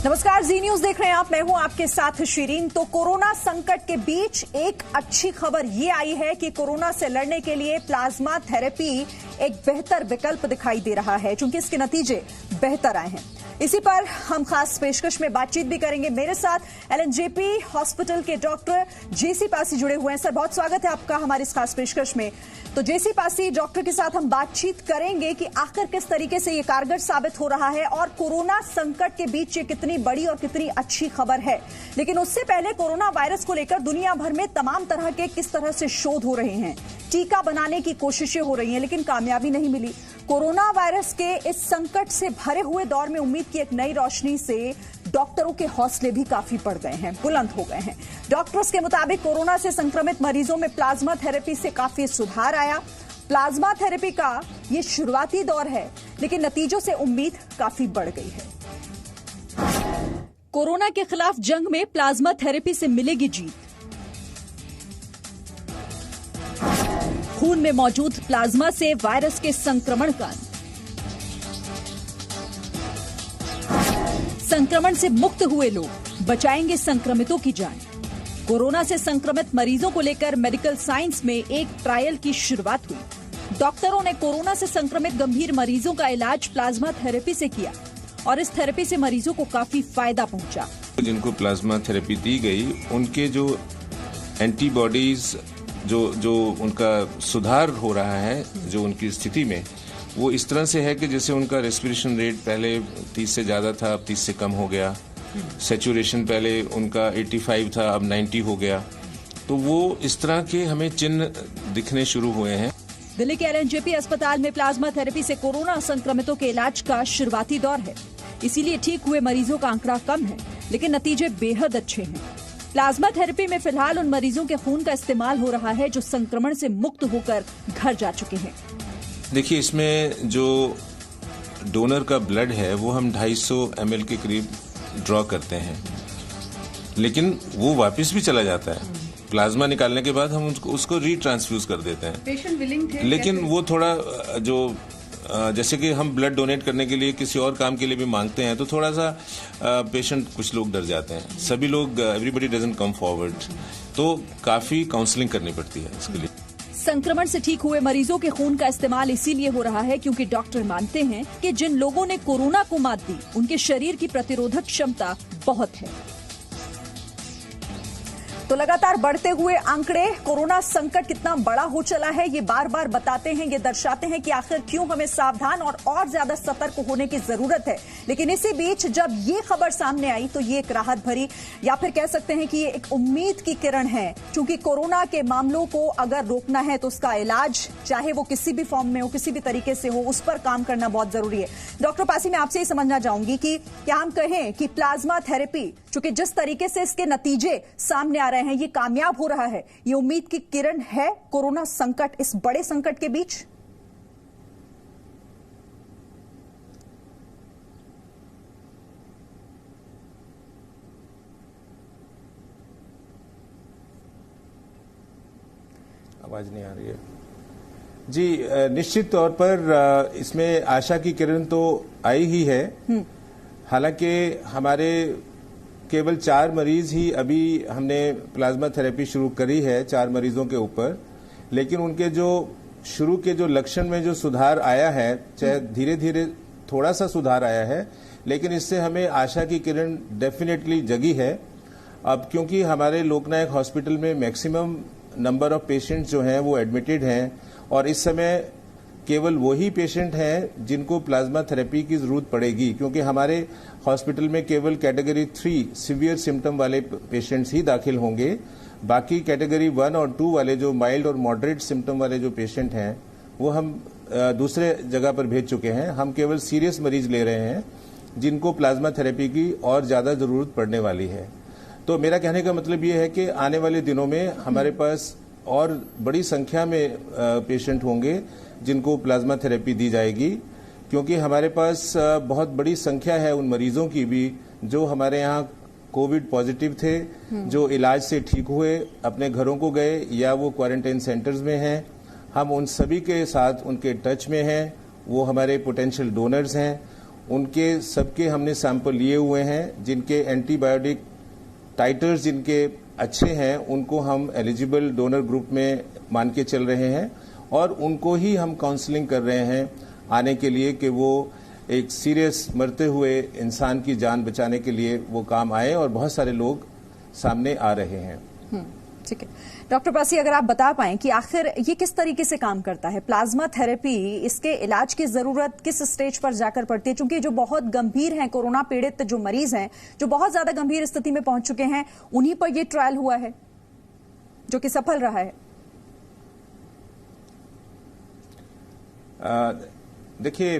नमस्कार, जी न्यूज देख रहे हैं आप। मैं हूं आपके साथ शिरीन। तो कोरोना संकट के बीच एक अच्छी खबर ये आई है कि कोरोना से लड़ने के लिए प्लाज्मा थेरेपी एक बेहतर विकल्प दिखाई दे रहा है, क्योंकि इसके नतीजे बेहतर आए हैं। इसी पर हम खास पेशकश में बातचीत भी करेंगे। मेरे साथ एलएनजेपी हॉस्पिटल के डॉक्टर जेसी पासी जुड़े हुए हैं। सर, बहुत स्वागत है आपका हमारी इस खास पेशकश में। तो जेसी पासी डॉक्टर के साथ हम बातचीत करेंगे कि आखिर किस तरीके से ये कारगर साबित हो रहा है और कोरोना संकट के बीच ये कितनी बड़ी और कितनी अच्छी खबर है। लेकिन उससे पहले कोरोना वायरस को लेकर दुनिया भर में तमाम तरह के किस तरह से शोध हो रहे हैं, टीका बनाने की कोशिशें हो रही हैं, लेकिन कामयाबी नहीं मिली। कोरोना वायरस के इस संकट से भरे हुए दौर में उम्मीद की एक नई रोशनी से डॉक्टरों के हौसले भी काफी बढ़ गए हैं, बुलंद हो गए हैं। डॉक्टर्स के मुताबिक कोरोना से संक्रमित मरीजों में प्लाज्मा थेरेपी से काफी सुधार आया। प्लाज्मा थेरेपी का ये शुरुआती दौर है, लेकिन नतीजों से उम्मीद काफी बढ़ गई है। कोरोना के खिलाफ जंग में प्लाज्मा थेरेपी से मिलेगी जीत। खून में मौजूद प्लाज्मा से वायरस के संक्रमण का संक्रमण से मुक्त हुए लोग बचाएंगे संक्रमितों की जान। कोरोना से संक्रमित मरीजों को लेकर मेडिकल साइंस में एक ट्रायल की शुरुआत हुई। डॉक्टरों ने कोरोना से संक्रमित गंभीर मरीजों का इलाज प्लाज्मा थेरेपी से किया और इस थेरेपी से मरीजों को काफी फायदा पहुंचा। जिनको प्लाज्मा थेरेपी दी गई, उनके जो एंटीबॉडीज जो उनका सुधार हो रहा है, जो उनकी स्थिति में, वो इस तरह से है कि जैसे उनका रेस्पिरेशन रेट पहले 30 से ज्यादा था, अब 30 से कम हो गया। सैचुरेशन पहले उनका 85 था, अब 90 हो गया। तो वो इस तरह के हमें चिन्ह दिखने शुरू हुए हैं। दिल्ली के एलएनजेपी अस्पताल में प्लाज्मा थेरेपी से कोरोना संक्रमितों के इलाज का शुरुआती दौर है, इसीलिए ठीक हुए मरीजों का आंकड़ा कम है, लेकिन नतीजे बेहद अच्छे हैं। प्लाज्मा थेरेपी में फिलहाल उन मरीजों के खून का इस्तेमाल हो रहा है जो संक्रमण से मुक्त होकर घर जा चुके हैं। देखिए, इसमें जो डोनर का ब्लड है वो हम 250 ml के करीब ड्रॉ करते हैं, लेकिन वो वापस भी चला जाता है। प्लाज्मा निकालने के बाद हम उसको रीट्रांसफ्यूज कर देते हैं। पेशेंट विलिंग थे, लेकिन वो थोड़ा जो जैसे कि हम ब्लड डोनेट करने के लिए किसी और काम के लिए भी मांगते हैं, तो थोड़ा सा पेशेंट, कुछ लोग डर जाते हैं। सभी लोग, एवरीबॉडी डजंट कम फॉरवर्ड, तो काफी काउंसलिंग करनी पड़ती है इसके लिए। संक्रमण से ठीक हुए मरीजों के खून का इस्तेमाल इसीलिए हो रहा है क्योंकि डॉक्टर मानते हैं कि जिन लोगों ने कोरोना को मात दी, उनके शरीर की प्रतिरोधक क्षमता बहुत है। तो लगातार बढ़ते हुए आंकड़े कोरोना संकट कितना बड़ा हो चला है, ये बार बार बताते हैं, ये दर्शाते हैं कि आखिर क्यों हमें सावधान और ज्यादा सतर्क होने की जरूरत है। लेकिन इसी बीच जब ये खबर सामने आई तो ये एक राहत भरी, या फिर कह सकते हैं कि ये एक उम्मीद की किरण है, क्योंकि कोरोना के मामलों को अगर रोकना है तो उसका इलाज, चाहे वो किसी भी फॉर्म में हो, किसी भी तरीके से हो, उस पर काम करना बहुत जरूरी है। डॉक्टर पासी, मैं आपसे ये समझना चाहूंगी कि क्या हम कहें कि प्लाज्मा थेरेपी, चूंकि जिस तरीके से इसके नतीजे सामने आ रहे हैं, ये कामयाब हो रहा है, ये उम्मीद की किरण है कोरोना संकट, इस बड़े संकट के बीच? आवाज नहीं आ रही है जी। निश्चित तौर पर इसमें आशा की किरण तो आई ही है। हालांकि हमारे केवल 4 मरीज ही अभी हमने प्लाज्मा थेरेपी शुरू करी है, 4 मरीजों के ऊपर, लेकिन उनके जो शुरू के जो लक्षण में जो सुधार आया है, चाहे धीरे धीरे थोड़ा सा सुधार आया है, लेकिन इससे हमें आशा की किरण डेफिनेटली जगी है। अब क्योंकि हमारे लोकनायक हॉस्पिटल में मैक्सिमम नंबर ऑफ पेशेंट्स जो हैं वो एडमिटेड हैं, और इस समय केवल वही पेशेंट हैं जिनको प्लाज्मा थेरेपी की जरूरत पड़ेगी, क्योंकि हमारे हॉस्पिटल में केवल कैटेगरी 3 सीवियर सिम्टम वाले पेशेंट्स ही दाखिल होंगे। बाकी कैटेगरी 1 और 2 वाले जो माइल्ड और मॉडरेट सिम्टम वाले जो पेशेंट हैं वो हम दूसरे जगह पर भेज चुके हैं। हम केवल सीरियस मरीज ले रहे हैं जिनको प्लाज्मा थेरेपी की और ज्यादा जरूरत पड़ने वाली है। तो मेरा कहने का मतलब ये है कि आने वाले दिनों में हमारे पास और बड़ी संख्या में पेशेंट होंगे जिनको प्लाज्मा थेरेपी दी जाएगी, क्योंकि हमारे पास बहुत बड़ी संख्या है उन मरीजों की भी जो हमारे यहाँ कोविड पॉजिटिव थे, जो इलाज से ठीक हुए, अपने घरों को गए या वो क्वारंटाइन सेंटर्स में हैं। हम उन सभी के साथ उनके टच में हैं, वो हमारे पोटेंशियल डोनर्स हैं। उनके सबके हमने सैंपल लिए हुए हैं। जिनके एंटीबायोटिक टाइटर्स जिनके अच्छे हैं उनको हम एलिजिबल डोनर ग्रुप में मान के चल रहे हैं और उनको ही हम काउंसलिंग कर रहे हैं आने के लिए कि वो एक सीरियस मरते हुए इंसान की जान बचाने के लिए वो काम आए, और बहुत सारे लोग सामने आ रहे हैं। ठीक है डॉक्टर पासी, अगर आप बता पाएं कि आखिर ये किस तरीके से काम करता है प्लाज्मा थेरेपी, इसके इलाज की जरूरत किस स्टेज पर जाकर पड़ती है? क्योंकि जो बहुत गंभीर हैं, कोरोना पीड़ित जो मरीज हैं, जो बहुत ज्यादा गंभीर स्थिति में पहुंच चुके हैं, उन्हीं पर यह ट्रायल हुआ है जो कि सफल रहा है। देखिए,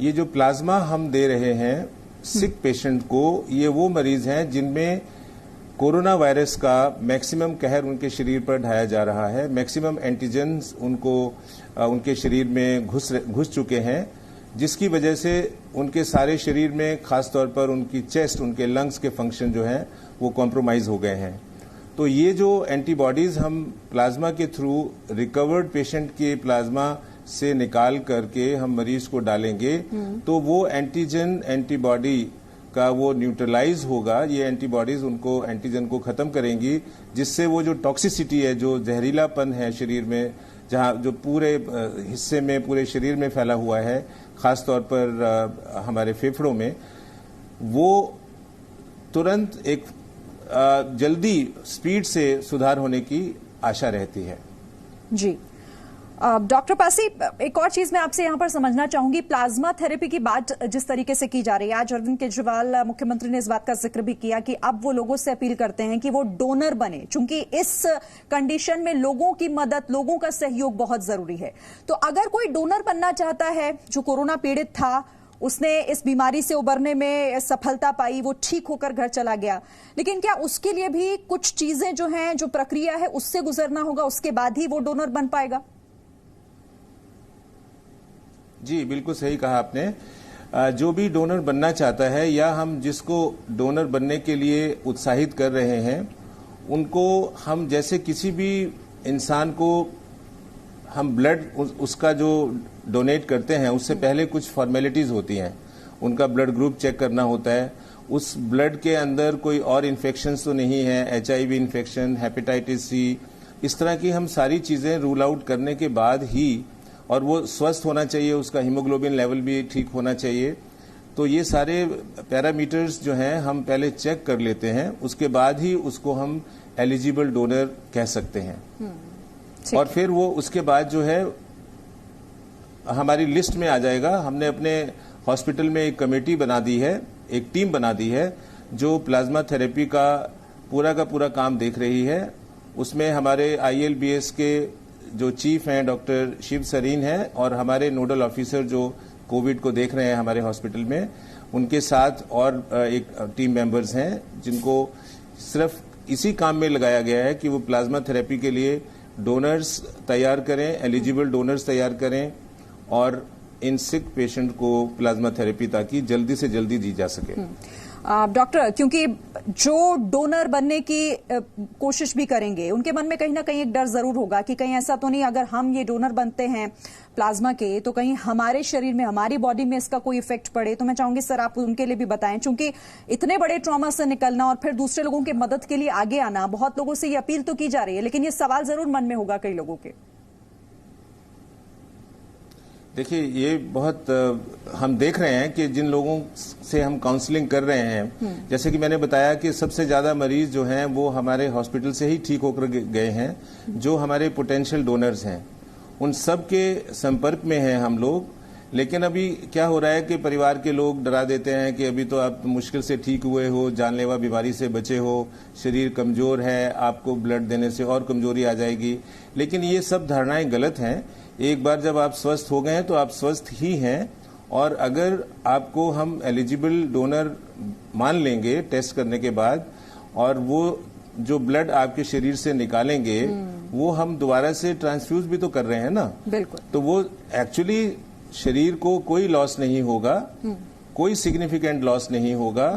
ये जो प्लाज्मा हम दे रहे हैं सिक पेशेंट को, ये वो मरीज हैं जिनमें कोरोना वायरस का मैक्सिमम कहर उनके शरीर पर ढाया जा रहा है। मैक्सिमम एंटीजेंस उनको उनके शरीर में घुस चुके हैं, जिसकी वजह से उनके सारे शरीर में, खासतौर पर उनकी चेस्ट, उनके लंग्स के फंक्शन जो हैं वो कॉम्प्रोमाइज हो गए हैं। तो ये जो एंटीबॉडीज हम प्लाज्मा के थ्रू रिकवर्ड पेशेंट के प्लाज्मा से निकाल करके हम मरीज को डालेंगे, तो वो एंटीजन एंटीबॉडी का वो न्यूट्रलाइज होगा। ये एंटीबॉडीज उनको एंटीजन को खत्म करेंगी, जिससे वो जो टॉक्सिसिटी है, जो जहरीलापन है शरीर में, जहां जो पूरे हिस्से में, पूरे शरीर में फैला हुआ है, खासतौर पर हमारे फेफड़ों में, वो तुरंत एक जल्दी स्पीड से सुधार होने की आशा रहती है। जी डॉक्टर पासी, एक और चीज मैं आपसे यहां पर समझना चाहूंगी, प्लाज्मा थेरेपी की बात जिस तरीके से की जा रही है, आज अरविंद केजरीवाल मुख्यमंत्री ने इस बात का जिक्र भी किया कि अब वो लोगों से अपील करते हैं कि वो डोनर बने, क्योंकि इस कंडीशन में लोगों की मदद, लोगों का सहयोग बहुत जरूरी है। तो अगर कोई डोनर बनना चाहता है, जो कोरोना पीड़ित था, उसने इस बीमारी से उबरने में सफलता पाई, वो ठीक होकर घर चला गया, लेकिन क्या उसके लिए भी कुछ चीजें जो हैं, जो प्रक्रिया है, उससे गुजरना होगा, उसके बाद ही वो डोनर बन पाएगा? जी, बिल्कुल सही कहा आपने। जो भी डोनर बनना चाहता है, या हम जिसको डोनर बनने के लिए उत्साहित कर रहे हैं, उनको हम जैसे किसी भी इंसान को हम ब्लड उसका जो डोनेट करते हैं, उससे पहले कुछ फॉर्मेलिटीज होती हैं। उनका ब्लड ग्रुप चेक करना होता है, उस ब्लड के अंदर कोई और इन्फेक्शंस तो नहीं है, HIV इन्फेक्शन, हेपेटाइटिस सी, इस तरह की हम सारी चीजें रूल आउट करने के बाद ही, और वो स्वस्थ होना चाहिए, उसका हीमोग्लोबिन लेवल भी ठीक होना चाहिए। तो ये सारे पैरामीटर्स जो हैं हम पहले चेक कर लेते हैं, उसके बाद ही उसको हम एलिजिबल डोनर कह सकते हैं। और फिर वो उसके बाद जो है हमारी लिस्ट में आ जाएगा। हमने अपने हॉस्पिटल में एक कमेटी बना दी है, एक टीम बना दी है, जो प्लाज्मा थेरेपी का पूरा काम देख रही है। उसमें हमारे ILBS के जो चीफ हैं डॉक्टर शिव सरीन हैं, और हमारे नोडल ऑफिसर जो कोविड को देख रहे हैं हमारे हॉस्पिटल में, उनके साथ और एक टीम मेंबर्स हैं, जिनको सिर्फ इसी काम में लगाया गया है कि वो प्लाज्मा थेरेपी के लिए डोनर्स तैयार करें, एलिजिबल डोनर्स तैयार करें, और इन सिक पेशेंट को प्लाज्मा थेरेपी ताकि जल्दी से जल्दी दी जा सके। डॉक्टर, क्योंकि जो डोनर बनने की कोशिश भी करेंगे, उनके मन में कहीं ना कहीं एक डर जरूर होगा कि कहीं ऐसा तो नहीं, अगर हम ये डोनर बनते हैं प्लाज्मा के, तो कहीं हमारे शरीर में, हमारी बॉडी में इसका कोई इफेक्ट पड़े। तो मैं चाहूंगी सर आप उनके लिए भी बताएं, क्योंकि इतने बड़े ट्रॉमा से निकलना और फिर दूसरे लोगों की मदद के लिए आगे आना, बहुत लोगों से ये अपील तो की जा रही है, लेकिन ये सवाल जरूर मन में होगा कई लोगों के। देखिए, ये बहुत हम देख रहे हैं कि जिन लोगों से हम काउंसलिंग कर रहे हैं, जैसे कि मैंने बताया कि सबसे ज्यादा मरीज जो हैं वो हमारे हॉस्पिटल से ही ठीक होकर गए हैं, जो हमारे पोटेंशियल डोनर्स हैं। उन सब के संपर्क में हैं हम लोग। लेकिन अभी क्या हो रहा है कि परिवार के लोग डरा देते हैं कि अभी तो आप मुश्किल से ठीक हुए हो, जानलेवा बीमारी से बचे हो, शरीर कमजोर है, आपको ब्लड देने से और कमजोरी आ जाएगी। लेकिन ये सब धारणाएं गलत हैं। एक बार जब आप स्वस्थ हो गए हैं तो आप स्वस्थ ही हैं, और अगर आपको हम एलिजिबल डोनर मान लेंगे टेस्ट करने के बाद, और वो जो ब्लड आपके शरीर से निकालेंगे वो हम दोबारा से ट्रांसफ्यूज भी तो कर रहे हैं ना। बिल्कुल। तो वो एक्चुअली शरीर को कोई लॉस नहीं होगा, कोई सिग्निफिकेंट लॉस नहीं होगा।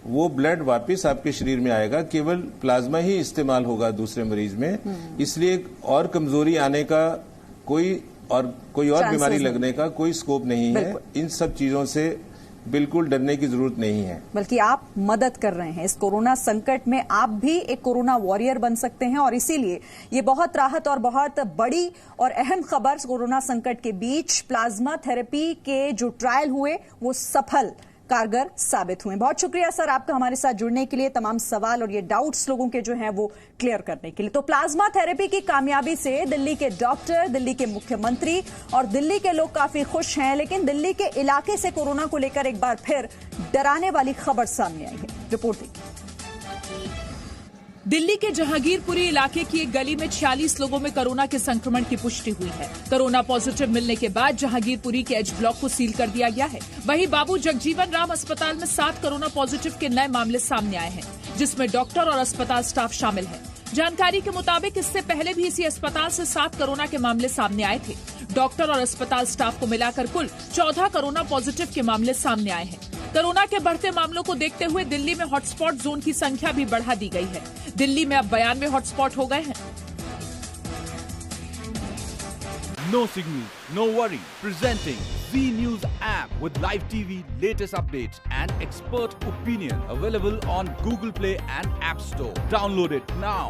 वो ब्लड वापस आपके शरीर में आएगा, केवल प्लाज्मा ही इस्तेमाल होगा दूसरे मरीज में। इसलिए और कमजोरी आने का कोई और कोई और Chances बीमारी नहीं। लगने का कोई स्कोप नहीं है। बिल्कुल। इन सब चीजों से बिल्कुल डरने की जरूरत नहीं है। बल्कि आप मदद कर रहे हैं इस कोरोना संकट में। आप भी एक कोरोना वॉरियर बन सकते हैं और इसीलिए ये बहुत राहत और बहुत बड़ी और अहम खबर कोरोना संकट के बीच प्लाज्मा थेरेपी के जो ट्रायल हुए वो सफल कारगर साबित हुए। बहुत शुक्रिया सर आपका हमारे साथ जुड़ने के लिए, तमाम सवाल और ये डाउट्स लोगों के जो हैं वो क्लियर करने के लिए। तो प्लाज्मा थेरेपी की कामयाबी से दिल्ली के डॉक्टर, दिल्ली के मुख्यमंत्री और दिल्ली के लोग काफी खुश हैं, लेकिन दिल्ली के इलाके से कोरोना को लेकर एक बार फिर डराने वाली खबर सामने आई है। रिपोर्ट देखिए। दिल्ली के जहांगीरपुरी इलाके की एक गली में 46 लोगों में कोरोना के संक्रमण की पुष्टि हुई है। कोरोना पॉजिटिव मिलने के बाद जहांगीरपुरी के एच ब्लॉक को सील कर दिया गया है। वहीं बाबू जगजीवन राम अस्पताल में 7 कोरोना पॉजिटिव के नए मामले सामने आए हैं, जिसमें डॉक्टर और अस्पताल स्टाफ शामिल है। जानकारी के मुताबिक इससे पहले भी इसी अस्पताल से 7 कोरोना के मामले सामने आए थे। डॉक्टर और अस्पताल स्टाफ को मिलाकर कुल 14 कोरोना पॉजिटिव के मामले सामने आए हैं। कोरोना के बढ़ते मामलों को देखते हुए दिल्ली में हॉटस्पॉट जोन की संख्या भी बढ़ा दी गई है। दिल्ली में अब 92 हॉटस्पॉट हो गए हैं। No signal, no worry. Presenting Z News app with live TV, latest updates and expert opinion. Available on Google Play and App Store. Download it now.